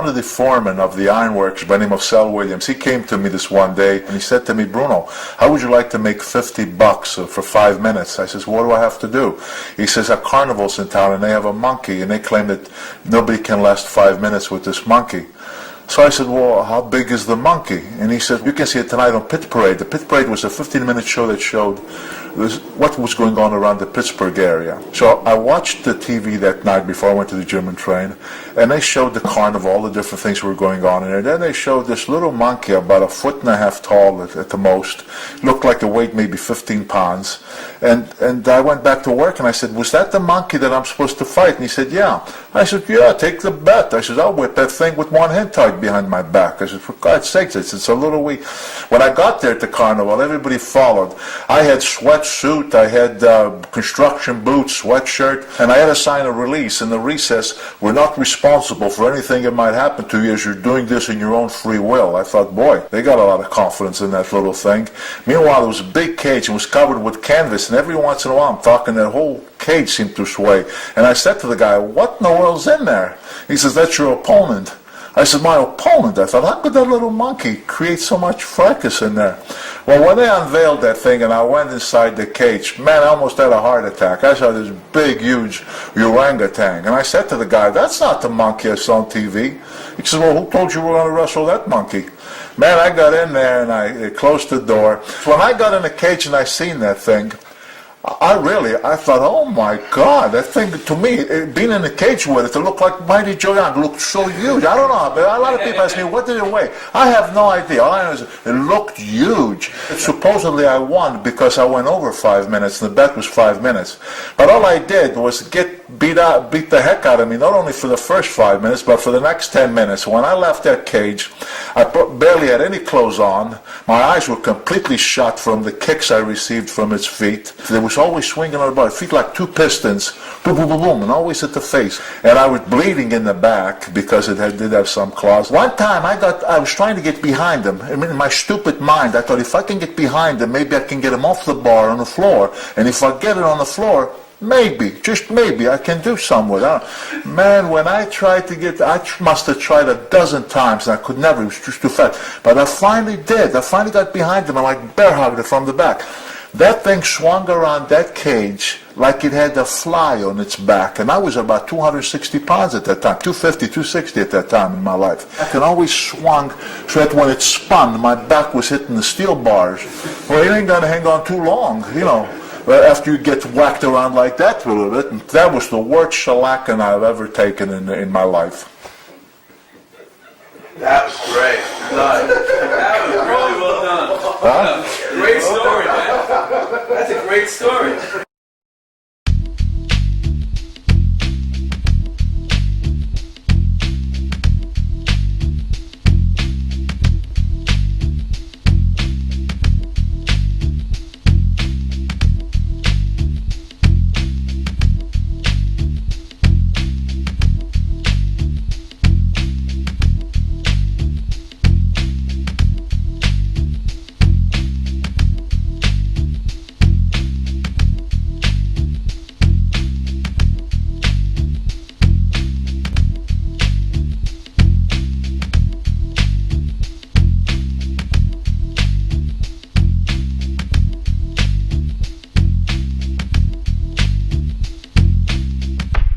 One of the foremen of the ironworks by the name of Sal Williams, he came to me this one day and he said to me, Bruno, how would you like to make $50 for 5 minutes? I says, what do I have to do? He says, a carnival's in town and they have a monkey and they claim that nobody can last 5 minutes with this monkey. So I said, well, how big is the monkey? And he said, you can see it tonight on Pit Parade. The Pit Parade was a 15-minute show that showed what was going on around the Pittsburgh area. So I watched the TV that night before I went to the gym and train, and they showed the carnival, all the different things that were going on in there. Then they showed this little monkey about 1.5 feet tall at the most, looked like it weighed maybe 15 pounds. And I went back to work and I said, was that the monkey that I'm supposed to fight? And he said, yeah. I said, yeah, take the bet. I said, I'll whip that thing with one hand tied behind my back. I said, for God's sakes, it's a little weak. When I got there at the carnival, everybody followed. I had sweatsuit, I had construction boots, sweatshirt, and I had to sign a release in the recess. We're not responsible for anything that might happen to you as you're doing this in your own free will. I thought, boy, they got a lot of confidence in that little thing. Meanwhile, there was a big cage and was covered with canvas, and every once in a while I'm talking, that whole cage seemed to sway. And I said to the guy, what in the world's in there? He says, that's your opponent. I said, my opponent? I thought, how could that little monkey create so much fracas in there? Well, when they unveiled that thing and I went inside the cage, man, I almost had a heart attack. I saw this big, huge orangutan. And I said to the guy, that's not the monkey I saw on TV. He says, well, who told you we were going to wrestle that monkey? Man, I got in there and I closed the door. When I got in the cage and I seen that thing, I thought, oh my God, that thing, to me, being in a cage with it, it looked like Mighty Joe Young. It looked so huge. I don't know, but a lot of people ask me, what did it weigh? I have no idea. All I know is it looked huge. Supposedly I won because I went over 5 minutes, and the bet was 5 minutes. But all I did was beat the heck out of me, not only for the first 5 minutes, but for the next 10 minutes. When I left that cage, I barely had any clothes on. My eyes were completely shut from the kicks I received from its feet. There was always swinging on about feet like two pistons, boom, boom, boom, boom, and always at the face. And I was bleeding in the back because it did have some claws. One time I was trying to get behind him. I mean, in my stupid mind, I thought if I can get behind him, maybe I can get him off the bar on the floor. And if I get it on the floor, maybe, just maybe, I can do something with it. Man, when I tried to get, I must have tried a dozen times, and I could never, it was just too fast. But I finally did. I finally got behind him, and I bear hugged it from the back. That thing swung around that cage like it had a fly on its back. And I was about 260 pounds at that time, 250, 260 at that time in my life. I always swung so that when it spun, my back was hitting the steel bars. Well, it ain't going to hang on too long, you know. After you get whacked around like that for a little bit, that was the worst shellacking I've ever taken in my life. That was great. That was really well done. Huh? Great story, man. That's a great story.